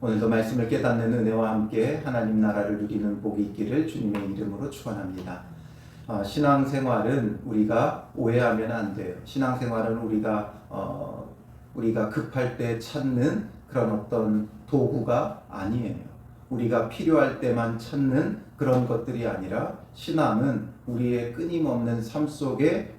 오늘도 말씀을 깨닫는 은혜와 함께 하나님 나라를 누리는 복이 있기를 주님의 이름으로 축원합니다. 신앙생활은 우리가 오해하면 안 돼요. 신앙생활은 우리가 급할 때 찾는 그런 어떤 도구가 아니에요. 우리가 필요할 때만 찾는 그런 것들이 아니라 신앙은 우리의 끊임없는 삶 속에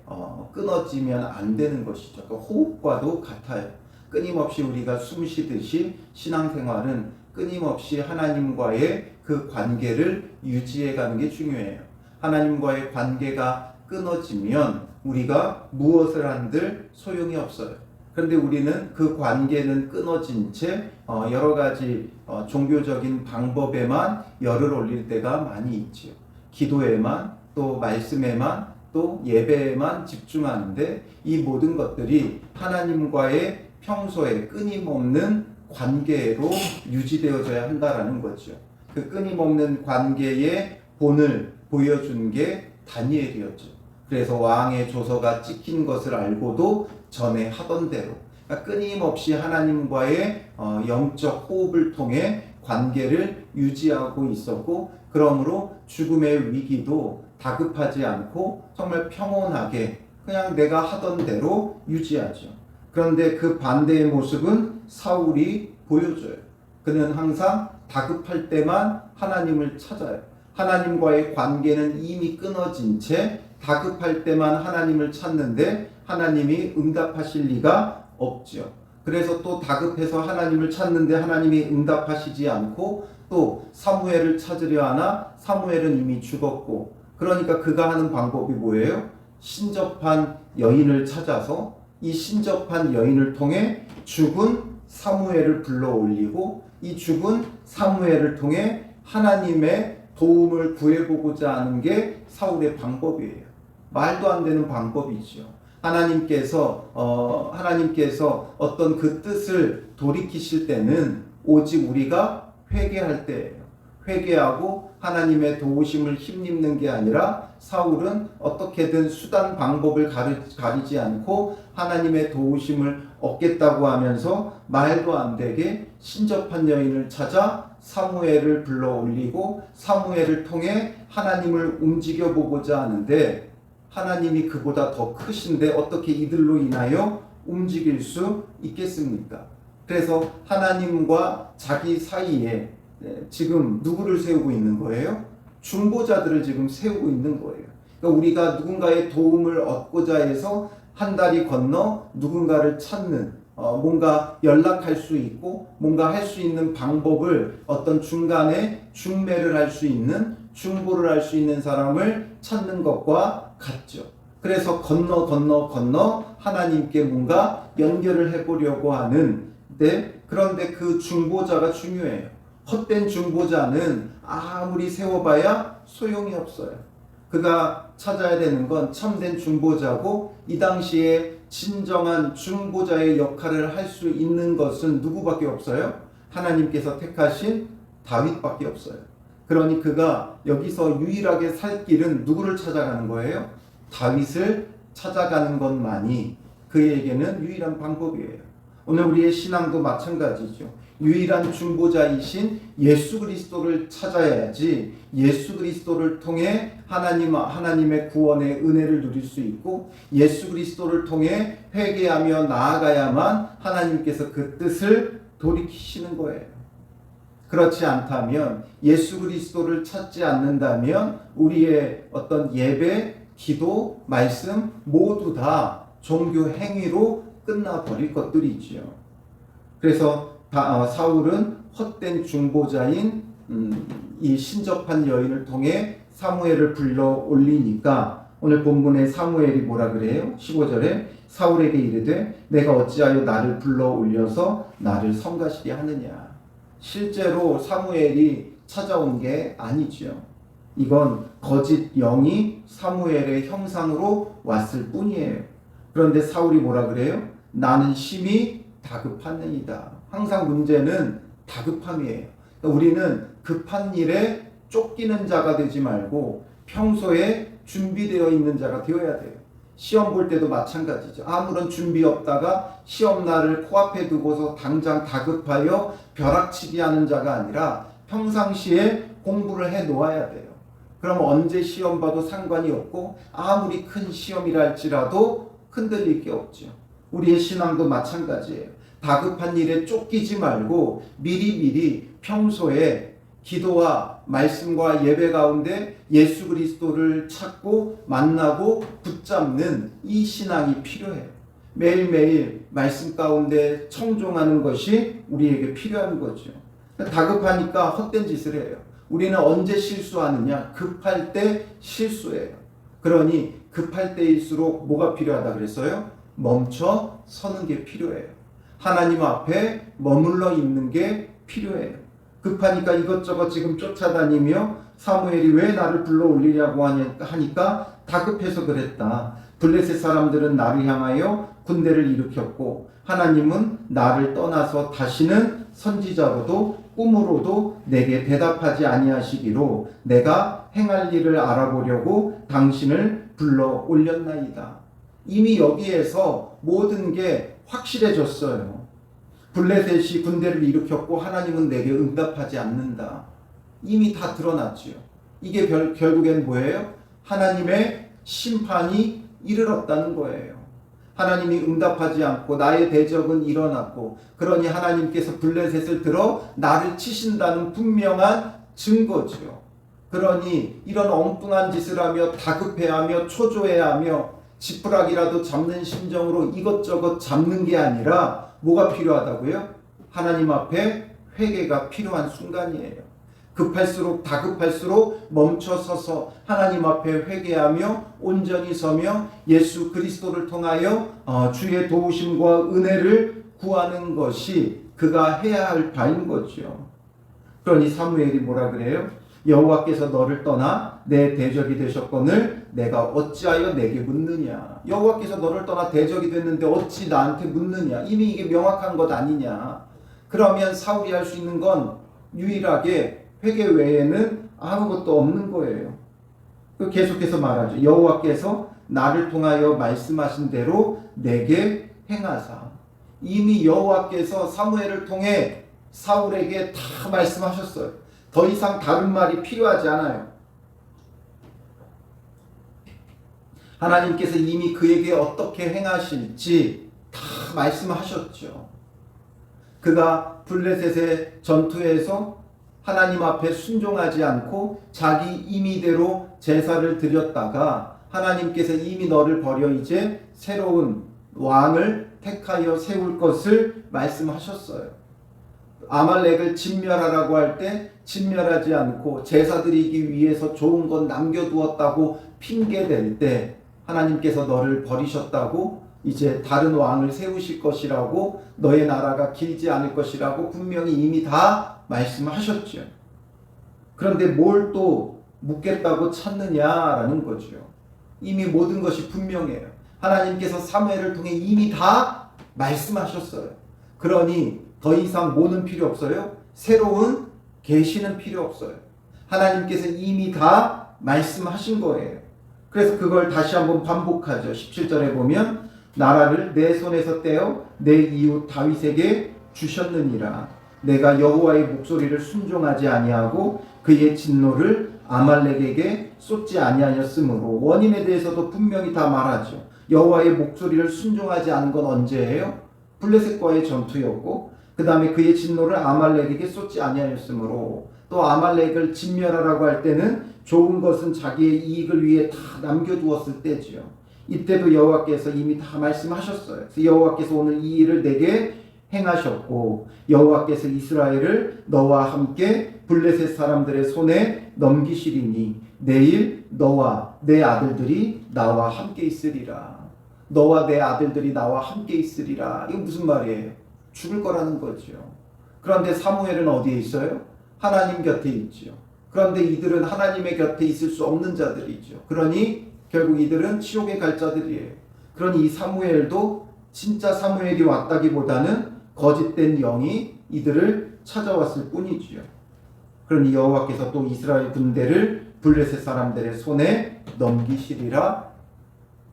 끊어지면 안 되는 것이죠. 그러니까 호흡과도 같아요. 끊임없이 우리가 숨 쉬듯이 신앙생활은 끊임없이 하나님과의 그 관계를 유지해가는 게 중요해요. 하나님과의 관계가 끊어지면 우리가 무엇을 한들 소용이 없어요. 그런데 우리는 그 관계는 끊어진 채 여러 가지 종교적인 방법에만 열을 올릴 때가 많이 있지요. 기도에만, 또 말씀에만, 또 예배에만 집중하는데 이 모든 것들이 하나님과의 평소에 끊임없는 관계로 유지되어져야 한다라는 거죠. 그 끊임없는 관계의 본을 보여준 게 다니엘이었죠. 그래서 왕의 조서가 찍힌 것을 알고도 전에 하던 대로, 그러니까 끊임없이 하나님과의 영적 호흡을 통해 관계를 유지하고 있었고, 그러므로 죽음의 위기도 다급하지 않고 정말 평온하게 그냥 내가 하던 대로 유지하죠. 그런데 그 반대의 모습은 사울이 보여줘요. 그는 항상 다급할 때만 하나님을 찾아요. 하나님과의 관계는 이미 끊어진 채 다급할 때만 하나님을 찾는데 하나님이 응답하실 리가 없죠. 그래서 또 다급해서 하나님을 찾는데 하나님이 응답하시지 않고 또 사무엘을 찾으려 하나 사무엘은 이미 죽었고, 그러니까 그가 하는 방법이 뭐예요? 신접한 여인을 찾아서 이 신접한 여인을 통해 죽은 사무엘을 불러 올리고, 이 죽은 사무엘을 통해 하나님의 도움을 구해보고자 하는 게 사울의 방법이에요. 말도 안 되는 방법이죠. 하나님께서 어떤 그 뜻을 돌이키실 때는 오직 우리가 회개할 때예요. 회개하고 하나님의 도우심을 힘입는 게 아니라 사울은 어떻게든 수단 방법을 가리지 않고 하나님의 도우심을 얻겠다고 하면서 말도 안 되게 신접한 여인을 찾아 사무엘을 불러 올리고 사무엘을 통해 하나님을 움직여 보고자 하는데, 하나님이 그보다 더 크신데 어떻게 이들로 인하여 움직일 수 있겠습니까? 그래서 하나님과 자기 사이에 지금 누구를 세우고 있는 거예요? 중보자들을 지금 세우고 있는 거예요. 그러니까 우리가 누군가의 도움을 얻고자 해서 한 다리 건너 누군가를 찾는, 뭔가 연락할 수 있고 뭔가 할 수 있는 방법을, 어떤 중간에 중매를 할 수 있는, 중보를 할 수 있는 사람을 찾는 것과 같죠. 그래서 건너 하나님께 뭔가 연결을 해보려고 하는데, 그런데 그 중보자가 중요해요. 헛된 중보자는 아무리 세워봐야 소용이 없어요. 그가 찾아야 되는 건 참된 중보자고, 이 당시에 진정한 중보자의 역할을 할 수 있는 것은 누구밖에 없어요? 하나님께서 택하신 다윗밖에 없어요. 그러니 그가 여기서 유일하게 살 길은 누구를 찾아가는 거예요? 다윗을 찾아가는 것만이 그에게는 유일한 방법이에요. 오늘 우리의 신앙도 마찬가지죠. 유일한 중보자이신 예수 그리스도를 찾아야지 예수 그리스도를 통해 하나님의 구원의 은혜를 누릴 수 있고, 예수 그리스도를 통해 회개하며 나아가야만 하나님께서 그 뜻을 돌이키시는 거예요. 그렇지 않다면, 예수 그리스도를 찾지 않는다면 우리의 어떤 예배, 기도, 말씀 모두 다 종교 행위로 끝나버릴 것들이지요. 그래서 사울은 헛된 중보자인 이 신접한 여인을 통해 사무엘을 불러 올리니까, 오늘 본문의 사무엘이 뭐라 그래요? 15절에 사울에게 이르되 내가 어찌하여 나를 불러 올려서 나를 성가시게 하느냐. 실제로 사무엘이 찾아온 게 아니죠. 이건 거짓 영이 사무엘의 형상으로 왔을 뿐이에요. 그런데 사울이 뭐라 그래요? 나는 심히 다급하느니라. 항상 문제는 다급함이에요. 우리는 급한 일에 쫓기는 자가 되지 말고 평소에 준비되어 있는 자가 되어야 돼요. 시험 볼 때도 마찬가지죠. 아무런 준비 없다가 시험날을 코앞에 두고서 당장 다급하여 벼락치기하는 자가 아니라 평상시에 공부를 해 놓아야 돼요. 그럼 언제 시험 봐도 상관이 없고 아무리 큰 시험이라 할지라도 흔들릴 게 없죠. 우리의 신앙도 마찬가지예요. 다급한 일에 쫓기지 말고 미리미리 평소에 기도와 말씀과 예배 가운데 예수 그리스도를 찾고 만나고 붙잡는 이 신앙이 필요해요. 매일매일 말씀 가운데 청종하는 것이 우리에게 필요한 거죠. 다급하니까 헛된 짓을 해요. 우리는 언제 실수하느냐? 급할 때 실수해요. 그러니 급할 때일수록 뭐가 필요하다 그랬어요? 멈춰 서는 게 필요해요. 하나님 앞에 머물러 있는 게 필요해요. 급하니까 이것저것 지금 쫓아다니며 사무엘이 왜 나를 불러 올리려고 하니까 다급해서 그랬다. 블레셋 사람들은 나를 향하여 군대를 일으켰고 하나님은 나를 떠나서 다시는 선지자로도 꿈으로도 내게 대답하지 아니하시기로 내가 행할 일을 알아보려고 당신을 불러 올렸나이다. 이미 여기에서 모든 게 확실해졌어요. 블레셋이 군대를 일으켰고 하나님은 내게 응답하지 않는다. 이미 다 드러났지요. 이게 결국엔 뭐예요? 하나님의 심판이 이르렀다는 거예요. 하나님이 응답하지 않고 나의 대적은 일어났고 그러니 하나님께서 블레셋을 들어 나를 치신다는 분명한 증거죠. 그러니 이런 엉뚱한 짓을 하며 다급해하며 초조해하며 지푸라기라도 잡는 심정으로 이것저것 잡는 게 아니라 뭐가 필요하다고요? 하나님 앞에 회개가 필요한 순간이에요. 급할수록 다급할수록 멈춰서서 하나님 앞에 회개하며 온전히 서며 예수 그리스도를 통하여 주의 도우심과 은혜를 구하는 것이 그가 해야 할 바인 거죠. 그러니 사무엘이 뭐라 그래요? 여호와께서 너를 떠나 내 대적이 되셨거늘 내가 어찌하여 내게 묻느냐. 여호와께서 너를 떠나 대적이 됐는데 어찌 나한테 묻느냐. 이미 이게 명확한 것 아니냐. 그러면 사울이 할 수 있는 건 유일하게 회개 외에는 아무것도 없는 거예요. 계속해서 말하죠. 여호와께서 나를 통하여 말씀하신 대로 내게 행하사. 이미 여호와께서 사무엘을 통해 사울에게 다 말씀하셨어요. 더 이상 다른 말이 필요하지 않아요. 하나님께서 이미 그에게 어떻게 행하실지 다 말씀하셨죠. 그가 블레셋의 전투에서 하나님 앞에 순종하지 않고 자기 임의대로 제사를 드렸다가 하나님께서 이미 너를 버려 이제 새로운 왕을 택하여 세울 것을 말씀하셨어요. 아말렉을 진멸하라고 할 때 진멸하지 않고 제사 드리기 위해서 좋은 건 남겨두었다고 핑계댈 때 하나님께서 너를 버리셨다고 이제 다른 왕을 세우실 것이라고 너의 나라가 길지 않을 것이라고 분명히 이미 다 말씀하셨죠. 그런데 뭘 또 묻겠다고 찾느냐라는 거죠. 이미 모든 것이 분명해요. 하나님께서 사무엘을 통해 이미 다 말씀하셨어요. 그러니 더 이상 뭐는 필요 없어요? 새로운 계시는 필요 없어요. 하나님께서 이미 다 말씀하신 거예요. 그래서 그걸 다시 한번 반복하죠. 17절에 보면 나라를 내 손에서 떼어 내 이웃 다윗에게 주셨느니라. 내가 여호와의 목소리를 순종하지 아니하고 그의 진노를 아말렉에게 쏟지 아니하였으므로. 원인에 대해서도 분명히 다 말하죠. 여호와의 목소리를 순종하지 않은 건 언제예요? 블레셋과의 전투였고 그 다음에 그의 진노를 아말렉에게 쏟지 아니하였으므로. 또 아말렉을 진멸하라고 할 때는 좋은 것은 자기의 이익을 위해 다 남겨두었을 때지요. 이때도 여호와께서 이미 다 말씀하셨어요. 그래서 여호와께서 오늘 이 일을 내게 행하셨고 여호와께서 이스라엘을 너와 함께 블레셋 사람들의 손에 넘기시리니 내일 너와 내 아들들이 나와 함께 있으리라. 너와 내 아들들이 나와 함께 있으리라. 이게 무슨 말이에요? 죽을 거라는 거죠. 그런데 사무엘은 어디에 있어요? 하나님 곁에 있죠. 그런데 이들은 하나님의 곁에 있을 수 없는 자들이죠. 그러니 결국 이들은 지옥에 갈 자들이에요. 그러니 이 사무엘도 진짜 사무엘이 왔다기보다는 거짓된 영이 이들을 찾아왔을 뿐이지요. 그러니 여호와께서 또 이스라엘 군대를 블레셋 사람들의 손에 넘기시리라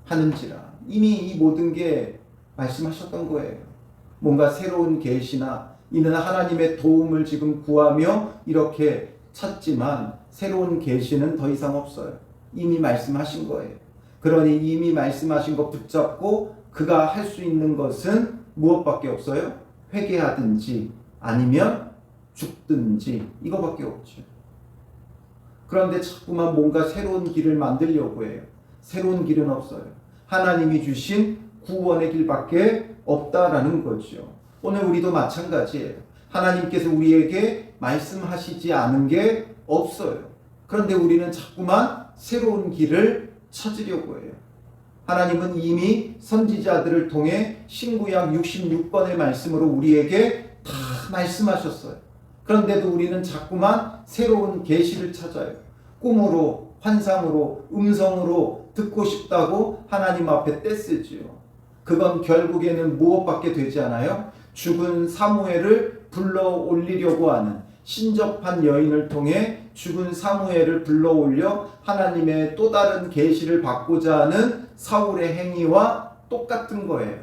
하는지라. 이미 이 모든 게 말씀하셨던 거예요. 뭔가 새로운 계시나 이는 하나님의 도움을 지금 구하며 이렇게 찾지만 새로운 계시는 더 이상 없어요. 이미 말씀하신 거예요. 그러니 이미 말씀하신 거 붙잡고 그가 할 수 있는 것은 무엇밖에 없어요? 회개하든지 아니면 죽든지 이거밖에 없죠. 그런데 자꾸만 뭔가 새로운 길을 만들려고 해요. 새로운 길은 없어요. 하나님이 주신 구원의 길밖에 없다라는 거죠. 오늘 우리도 마찬가지예요. 하나님께서 우리에게 말씀하시지 않은 게 없어요. 그런데 우리는 자꾸만 새로운 길을 찾으려고 해요. 하나님은 이미 선지자들을 통해 신구약 66권의 말씀으로 우리에게 다 말씀하셨어요. 그런데도 우리는 자꾸만 새로운 계시를 찾아요. 꿈으로, 환상으로, 음성으로 듣고 싶다고 하나님 앞에 떼쓰지요. 그건 결국에는 무엇밖에 되지 않아요? 죽은 사무엘을 불러 올리려고 하는 신접한 여인을 통해 죽은 사무엘을 불러 올려 하나님의 또 다른 계시를 받고자 하는 사울의 행위와 똑같은 거예요.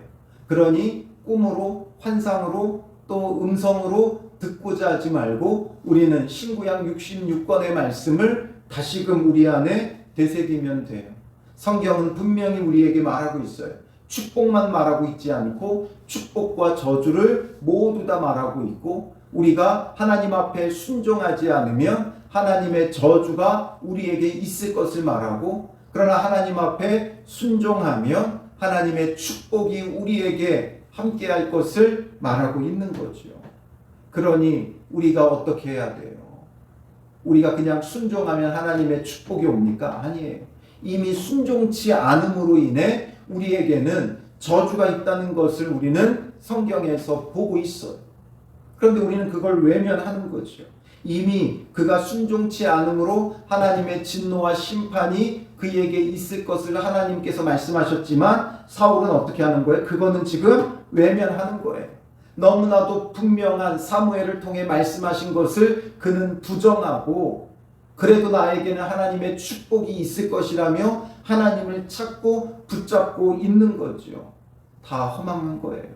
그러니 꿈으로, 환상으로, 또 음성으로 듣고자 하지 말고 우리는 신구약 66권의 말씀을 다시금 우리 안에 되새기면 돼요. 성경은 분명히 우리에게 말하고 있어요. 축복만 말하고 있지 않고 축복과 저주를 모두 다 말하고 있고, 우리가 하나님 앞에 순종하지 않으면 하나님의 저주가 우리에게 있을 것을 말하고, 그러나 하나님 앞에 순종하면 하나님의 축복이 우리에게 함께할 것을 말하고 있는 거죠. 그러니 우리가 어떻게 해야 돼요? 우리가 그냥 순종하면 하나님의 축복이 옵니까? 아니에요. 이미 순종치 않음으로 인해 우리에게는 저주가 있다는 것을 우리는 성경에서 보고 있어요. 그런데 우리는 그걸 외면하는 거죠. 이미 그가 순종치 않음으로 하나님의 진노와 심판이 그에게 있을 것을 하나님께서 말씀하셨지만 사울은 어떻게 하는 거예요? 그거는 지금 외면하는 거예요. 너무나도 분명한 사무엘을 통해 말씀하신 것을 그는 부정하고, 그래도 나에게는 하나님의 축복이 있을 것이라며 하나님을 찾고 붙잡고 있는 거죠. 다 허망한 거예요.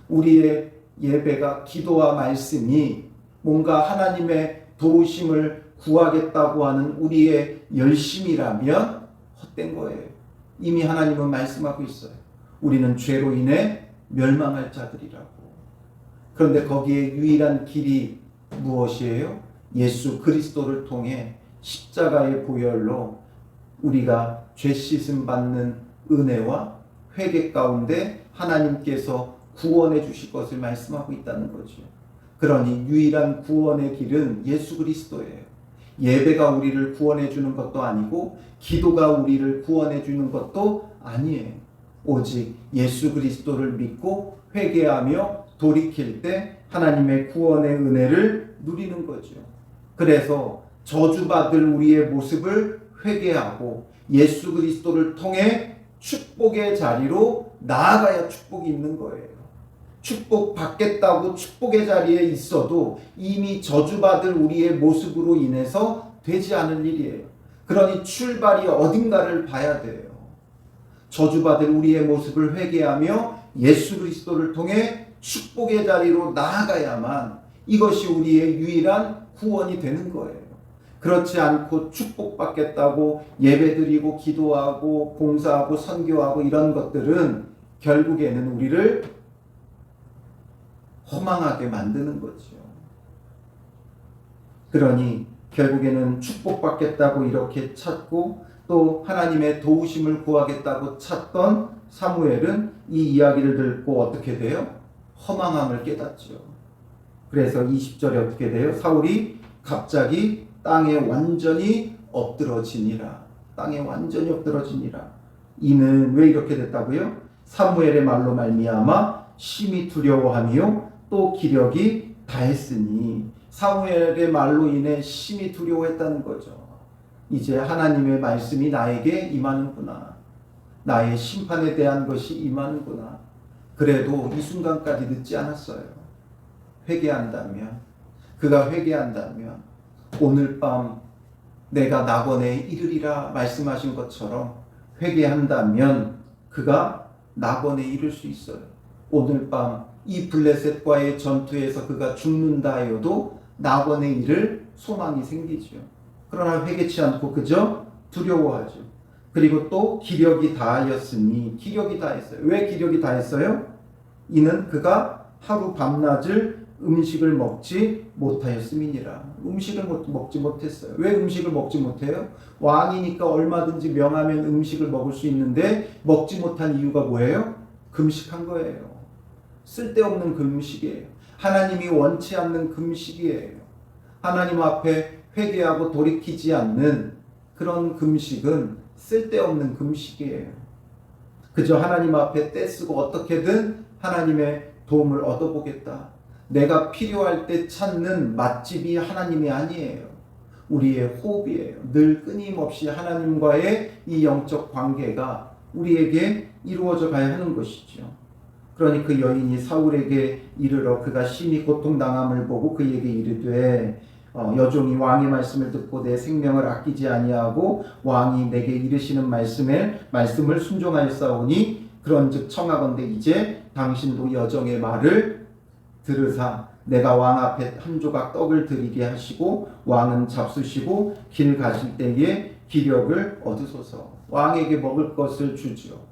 우리의 예배가, 기도와 말씀이 뭔가 하나님의 도우심을 구하겠다고 하는 우리의 열심이라면 헛된 거예요. 이미 하나님은 말씀하고 있어요. 우리는 죄로 인해 멸망할 자들이라고. 그런데 거기에 유일한 길이 무엇이에요? 예수 그리스도를 통해 십자가의 보혈로 우리가 죄 씻음 받는 은혜와 회개 가운데 하나님께서 구원해 주실 것을 말씀하고 있다는 거죠. 그러니 유일한 구원의 길은 예수 그리스도예요. 예배가 우리를 구원해 주는 것도 아니고 기도가 우리를 구원해 주는 것도 아니에요. 오직 예수 그리스도를 믿고 회개하며 돌이킬 때 하나님의 구원의 은혜를 누리는 거죠. 그래서 저주받을 우리의 모습을 회개하고 예수 그리스도를 통해 축복의 자리로 나아가야 축복이 있는 거예요. 축복 받겠다고 축복의 자리에 있어도 이미 저주받을 우리의 모습으로 인해서 되지 않을 일이에요. 그러니 출발이 어딘가를 봐야 돼요. 저주받을 우리의 모습을 회개하며 예수 그리스도를 통해 축복의 자리로 나아가야만 이것이 우리의 유일한 구원이 되는 거예요. 그렇지 않고 축복받겠다고 예배드리고 기도하고 봉사하고 선교하고 이런 것들은 결국에는 우리를 허망하게 만드는 거죠. 그러니 결국에는 축복받겠다고 이렇게 찾고 또 하나님의 도우심을 구하겠다고 찾던 사무엘은 이 이야기를 듣고 어떻게 돼요? 허망함을 깨닫죠. 그래서 20절에 어떻게 돼요? 사울이 갑자기 땅에 완전히 엎드러지니라. 땅에 완전히 엎드러지니라. 이는 왜 이렇게 됐다고요? 사무엘의 말로 말미암아 심히 두려워하며 또 기력이 다했으니, 사무엘의 말로 인해 심히 두려워했다는 거죠. 이제 하나님의 말씀이 나에게 임하는구나. 나의 심판에 대한 것이 임하는구나. 그래도 이 순간까지 늦지 않았어요. 회개한다면, 그가 회개한다면 오늘 밤 내가 낙원에 이르리라 말씀하신 것처럼 회개한다면 그가 낙원에 이를 수 있어요. 오늘 밤 이 블레셋과의 전투에서 그가 죽는다 하여도 낙원에 이를 소망이 생기죠. 그러나 회개치 않고 그저 두려워하죠. 그리고 또 기력이 다하였으니, 기력이 다했어요. 왜 기력이 다했어요? 이는 그가 하루 밤낮을 음식을 먹지 못하였음이니라. 음식을 먹지 못했어요. 왜 음식을 먹지 못해요? 왕이니까 얼마든지 명하면 음식을 먹을 수 있는데 먹지 못한 이유가 뭐예요? 금식한 거예요. 쓸데없는 금식이에요. 하나님이 원치 않는 금식이에요. 하나님 앞에 회개하고 돌이키지 않는 그런 금식은 쓸데없는 금식이에요. 그저 하나님 앞에 떼쓰고 어떻게든 하나님의 도움을 얻어보겠다. 내가 필요할 때 찾는 맛집이 하나님이 아니에요. 우리의 호흡이에요. 늘 끊임없이 하나님과의 이 영적 관계가 우리에게 이루어져 가야 하는 것이죠. 그러니 그 여인이 사울에게 이르러 그가 심히 고통당함을 보고 그에게 이르되 여종이 왕의 말씀을 듣고 내 생명을 아끼지 아니하고 왕이 내게 이르시는 말씀을 순종하였사오니 그런즉 청하건대 이제 당신도 여종의 말을 들으사 내가 왕 앞에 한 조각 떡을 드리게 하시고 왕은 잡수시고 길 가실 때에 기력을 얻으소서. 왕에게 먹을 것을 주지요.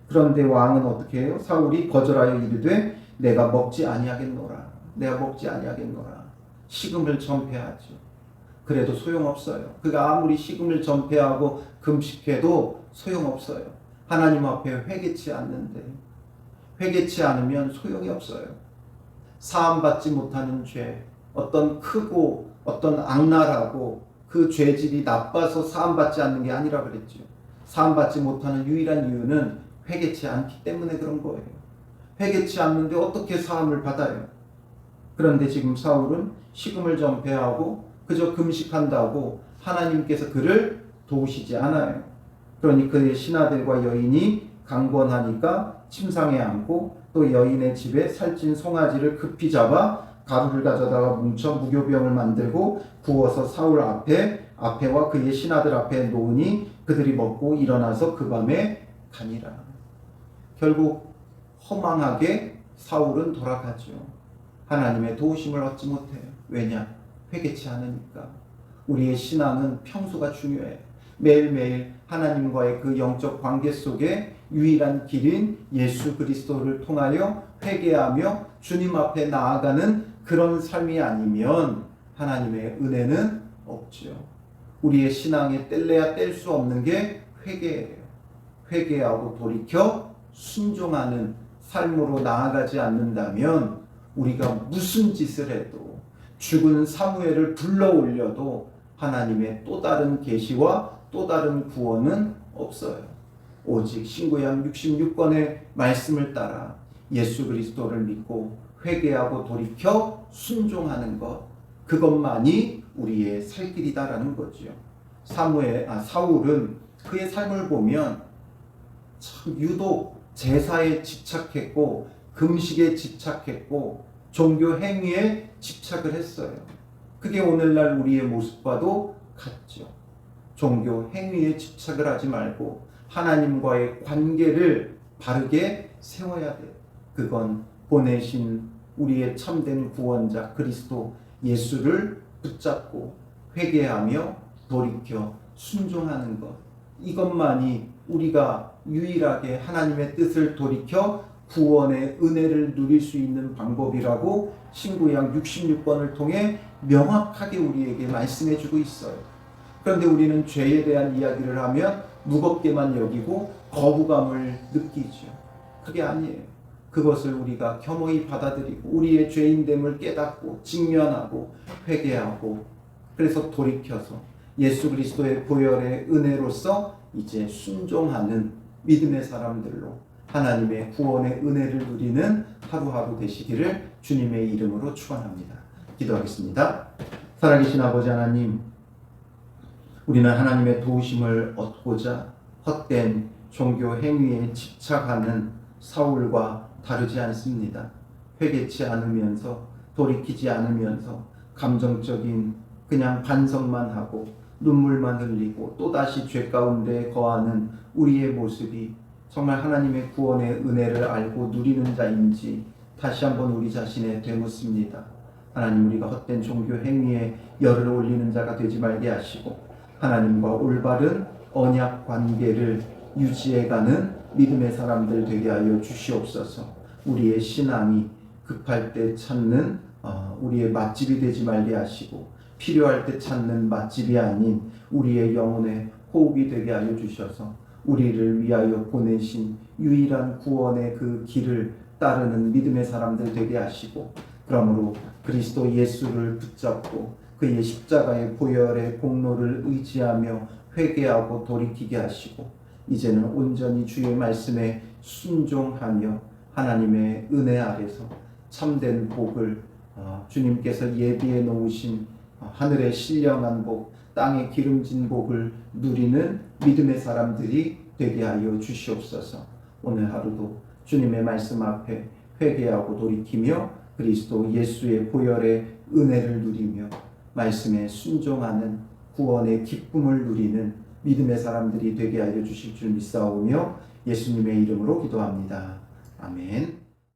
그런데 왕은 어떻게 해요? 사울이 거절하여 이르되 내가 먹지 아니하겠노라. 내가 먹지 아니하겠노라. 식음을 전폐하죠. 그래도 소용없어요. 그가 아무리 식음을 전폐하고 금식해도 소용없어요. 하나님 앞에 회개치 않는데, 회개치 않으면 소용이 없어요. 사함받지 못하는 죄, 어떤 크고 어떤 악랄하고 그 죄질이 나빠서 사함받지 않는 게 아니라 그랬죠. 사함받지 못하는 유일한 이유는 회개치 않기 때문에 그런 거예요. 회개치 않는데 어떻게 사함을 받아요? 그런데 지금 사울은 식음을 전폐하고 그저 금식한다고 하나님께서 그를 도우시지 않아요. 그러니 그의 신하들과 여인이 강권하니까 침상에 앉고 또 여인의 집에 살찐 송아지를 급히 잡아 가루를 가져다가 뭉쳐 무교병을 만들고 구워서 사울 앞에와 그의 신하들 앞에 놓으니 그들이 먹고 일어나서 그 밤에 가니라. 결국 허망하게 사울은 돌아가죠. 하나님의 도우심을 얻지 못해요. 왜냐? 회개치 않으니까. 우리의 신앙은 평소가 중요해요. 매일매일 하나님과의 그 영적 관계 속에 유일한 길인 예수 그리스도를 통하여 회개하며 주님 앞에 나아가는 그런 삶이 아니면 하나님의 은혜는 없죠. 우리의 신앙에 뗄래야 뗄 수 없는 게 회개예요. 회개하고 돌이켜 순종하는 삶으로 나아가지 않는다면 우리가 무슨 짓을 해도 죽은 사무엘을 불러 올려도 하나님의 또 다른 계시와 또 다른 구원은 없어요. 오직 신구약 66권의 말씀을 따라 예수 그리스도를 믿고 회개하고 돌이켜 순종하는 것, 그것만이 우리의 살 길이다라는 거죠. 사울은 그의 삶을 보면 참 유독 제사에 집착했고 금식에 집착했고 종교 행위에 집착을 했어요. 그게 오늘날 우리의 모습과도 같죠. 종교 행위에 집착을 하지 말고 하나님과의 관계를 바르게 세워야 돼요. 그건 보내신 우리의 참된 구원자 그리스도 예수를 붙잡고 회개하며 돌이켜 순종하는 것, 이것만이 우리가 유일하게 하나님의 뜻을 돌이켜 구원의 은혜를 누릴 수 있는 방법이라고 신구약 66권을 통해 명확하게 우리에게 말씀해 주고 있어요. 그런데 우리는 죄에 대한 이야기를 하면 무겁게만 여기고 거부감을 느끼죠. 그게 아니에요. 그것을 우리가 겸허히 받아들이고 우리의 죄인됨을 깨닫고 직면하고 회개하고 그래서 돌이켜서 예수 그리스도의 보혈의 은혜로서 이제 순종하는 믿음의 사람들로 하나님의 구원의 은혜를 누리는 하루하루 되시기를 주님의 이름으로 축원합니다. 기도하겠습니다. 살아계신 아버지 하나님, 우리는 하나님의 도우심을 얻고자 헛된 종교 행위에 집착하는 사울과 다르지 않습니다. 회개치 않으면서 돌이키지 않으면서 감정적인 그냥 반성만 하고 눈물만 흘리고 또다시 죄 가운데 거하는 우리의 모습이 정말 하나님의 구원의 은혜를 알고 누리는 자인지 다시 한번 우리 자신에 되묻습니다. 하나님, 우리가 헛된 종교 행위에 열을 올리는 자가 되지 말게 하시고 하나님과 올바른 언약 관계를 유지해가는 믿음의 사람들 되게 하여 주시옵소서. 우리의 신앙이 급할 때 찾는 우리의 맛집이 되지 말게 하시고 필요할 때 찾는 맛집이 아닌 우리의 영혼의 호흡이 되게 하여 주셔서 우리를 위하여 보내신 유일한 구원의 그 길을 따르는 믿음의 사람들 되게 하시고, 그러므로 그리스도 예수를 붙잡고 그의 십자가의 보혈의 공로를 의지하며 회개하고 돌이키게 하시고, 이제는 온전히 주의 말씀에 순종하며 하나님의 은혜 아래서 참된 복을 주님께서 예비해 놓으신 하늘의 신령한 복, 땅의 기름진 복을 누리는 믿음의 사람들이 되게 하여 주시옵소서. 오늘 하루도 주님의 말씀 앞에 회개하고 돌이키며 그리스도 예수의 보혈의 은혜를 누리며 말씀에 순종하는 구원의 기쁨을 누리는 믿음의 사람들이 되게 하여 주실 줄 믿사오며 예수님의 이름으로 기도합니다. 아멘.